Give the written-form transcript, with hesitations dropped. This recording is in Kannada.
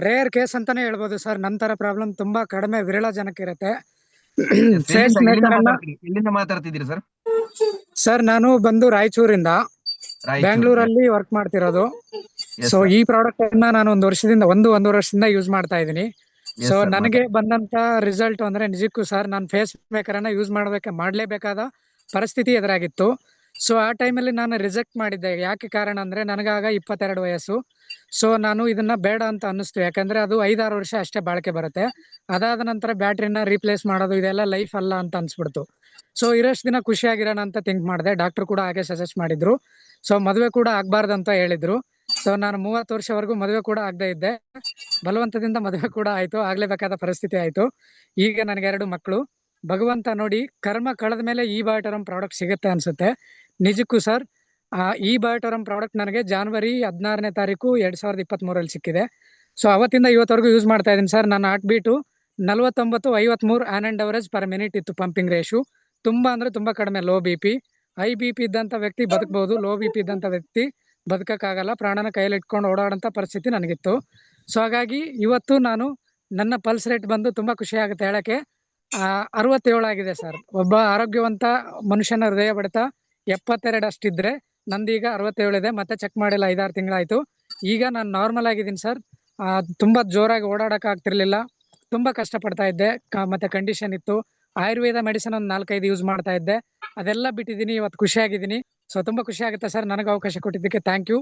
ರೇರ್ ಕೇಸ್ ಅಂತಾನೆ ಹೇಳ್ಬೋದು ಸರ್. ನಂತರ ಪ್ರಾಬ್ಲಮ್ ತುಂಬಾ ಕಡಿಮೆ, ವಿರಳ ಜನಕ್ಕೆ ಇರುತ್ತೆ. ಎಸ್, ಫೇಸ್ ಮೇಕರ್ ಅನ್ನ ಎಲ್ಲಿಂದ ಮಾತಾಡ್ತಿದ್ದೀರಿ ಸರ್? ಸರ್ ನಾನು ಬಂದು ರಾಯಚೂರಿಂದ ರಾಯಚೂರು. ಬ್ಯಾಂಗ್ಳೂರಲ್ಲಿ ವರ್ಕ್ ಮಾಡ್ತಿರೋದು. Yes so sir. ಈ ಪ್ರಾಡಕ್ಟ್ ಅನ್ನ ನಾನು ಒಂದೂವರೆ ವರ್ಷದಿಂದ ಯೂಸ್ ಮಾಡ್ತಾ ಇದ್ದೀನಿ. ಎಸ್ ಸೊ ಸರ್, ನನಗೆ ಬಂದಂತ ರಿಸಲ್ಟ್ ಅಂದ್ರೆ ನಿಜಕ್ಕೂ ಸರ್, ನಾನು ಫೇಸ್ ಮೇಕರ್ ಅನ್ನ ಯೂಸ್ ಮಾಡ್ಲೇಬೇಕಾದ ಪರಿಸ್ಥಿತಿ ಎದುರಾಗಿತ್ತು. ಸೊ ಆ ಟೈಮಲ್ಲಿ ನಾನು ರಿಜೆಕ್ಟ್ ಮಾಡಿದ್ದೆ. ಯಾಕೆ ಕಾರಣ ಅಂದ್ರೆ ನನಗಾಗ 22 ವಯಸ್ಸು. ಸೊ ನಾನು ಇದನ್ನ ಬೇಡ ಅಂತ ಅನ್ನಿಸ್ತು. ಯಾಕಂದ್ರೆ ಅದು 5-6 ವರ್ಷ ಅಷ್ಟೇ ಬಾಳಿಕೆ ಬರುತ್ತೆ. ಅದಾದ ನಂತರ ಬ್ಯಾಟ್ರಿನ ರೀಪ್ಲೇಸ್ ಮಾಡೋದು ಇದೆಲ್ಲ ಲೈಫ್ ಅಲ್ಲ ಅಂತ ಅನ್ಸ್ಬಿಡ್ತು. ಸೊ ಇರೋಷ್ಟು ದಿನ ಖುಷಿಯಾಗಿರೋಣ ಅಂತ ಥಿಂಕ್ ಮಾಡಿದೆ. ಡಾಕ್ಟರ್ ಕೂಡ ಹಾಗೆ ಸಜೆಸ್ಟ್ ಮಾಡಿದ್ರು. ಸೊ ಮದುವೆ ಕೂಡ ಆಗ್ಬಾರ್ದು ಅಂತ ಹೇಳಿದ್ರು. ಸೊ ನಾನು 30 ವರ್ಷವರೆಗೂ ಮದುವೆ ಕೂಡ ಆಗದೆ ಇದ್ದೆ. ಬಲವಂತದಿಂದ ಮದುವೆ ಕೂಡ ಆಯ್ತು, ಆಗ್ಲೇಬೇಕಾದ ಪರಿಸ್ಥಿತಿ ಆಯ್ತು. ಈಗ ನನಗೆ 2 ಮಕ್ಕಳು. ಭಗವಂತ ನೋಡಿ, ಕರ್ಮ ಕಳೆದ ಮೇಲೆ ಈ ಬಯೋಟರಮ್ ಪ್ರಾಡಕ್ಟ್ ಸಿಗುತ್ತೆ ಅನ್ಸುತ್ತೆ. ನಿಜಕ್ಕೂ ಸರ್, ಈ ಬಯೋಟರಮ್ ಪ್ರಾಡಕ್ಟ್ ನನಗೆ ಜಾನ್ವರಿ 16ನೇ ತಾರೀಕು 2023 ಸಿಕ್ಕಿದೆ. ಸೊ ಅವತ್ತಿಂದ ಇವತ್ತವರೆಗೂ ಯೂಸ್ ಮಾಡ್ತಾ ಇದ್ದೀನಿ ಸರ್. ನನ್ನ heart beat 49-53 on and average per minute ಇತ್ತು. ಪಂಪಿಂಗ್ ರೇಷು ತುಂಬಾ ಅಂದ್ರೆ ತುಂಬಾ ಕಡಿಮೆ. ಲೋ BP, ಹೈ BP ಇದ್ದಂತ ವ್ಯಕ್ತಿ ಬದುಕಬಹುದು, ಲೋ BP ಇದ್ದಂತ ವ್ಯಕ್ತಿ ಬದುಕಕ್ಕಾಗಲ್ಲ. ಪ್ರಾಣನ ಕೈಯಲ್ಲಿ ಇಟ್ಕೊಂಡು ಓಡಾಡಂತ ಪರಿಸ್ಥಿತಿ ನನಗಿತ್ತು. ಸೊ ಹಾಗಾಗಿ ಇವತ್ತು ನಾನು ನನ್ನ ಪಲ್ಸ್ ರೇಟ್ ಬಂದು ತುಂಬಾ ಖುಷಿ ಆಗುತ್ತೆ ಹೇಳಕ್ಕೆ, 67 ಆಗಿದೆ ಸರ್. ಒಬ್ಬ ಆರೋಗ್ಯವಂತ ಮನುಷ್ಯನ ಹೃದಯ ಬಡಿತ 72 ಅಷ್ಟಿದ್ರೆ ನಂದೀಗ 67 ಇದೆ. ಮತ್ತೆ ಚೆಕ್ ಮಾಡಿಲ್ಲ, 5-6 ತಿಂಗಳಾಯ್ತು. ಈಗ ನಾನು ನಾರ್ಮಲ್ ಆಗಿದ್ದೀನಿ ಸರ್. ತುಂಬಾ ಜೋರಾಗಿ ಓಡಾಡಕ್ ಆಗ್ತಿರ್ಲಿಲ್ಲ, ತುಂಬಾ ಕಷ್ಟ ಪಡ್ತಾ ಇದ್ದೆ. ಮತ್ತೆ ಕಂಡೀಷನ್ ಇತ್ತು. ಆಯುರ್ವೇದ ಮೆಡಿಸಿನ್ ಒಂದು 4-5 ಯೂಸ್ ಮಾಡ್ತಾ ಇದ್ದೆ. ಅದೆಲ್ಲ ಬಿಟ್ಟಿದ್ದೀನಿ, ಇವತ್ತು ಖುಷಿಯಾಗಿದ್ದೀನಿ. ಸೊ ತುಂಬಾ ಖುಷಿ ಆಗುತ್ತೆ ಸರ್. ನನಗೆ ಅವಕಾಶ ಕೊಟ್ಟಿದ್ದಕ್ಕೆ ಥ್ಯಾಂಕ್ ಯು.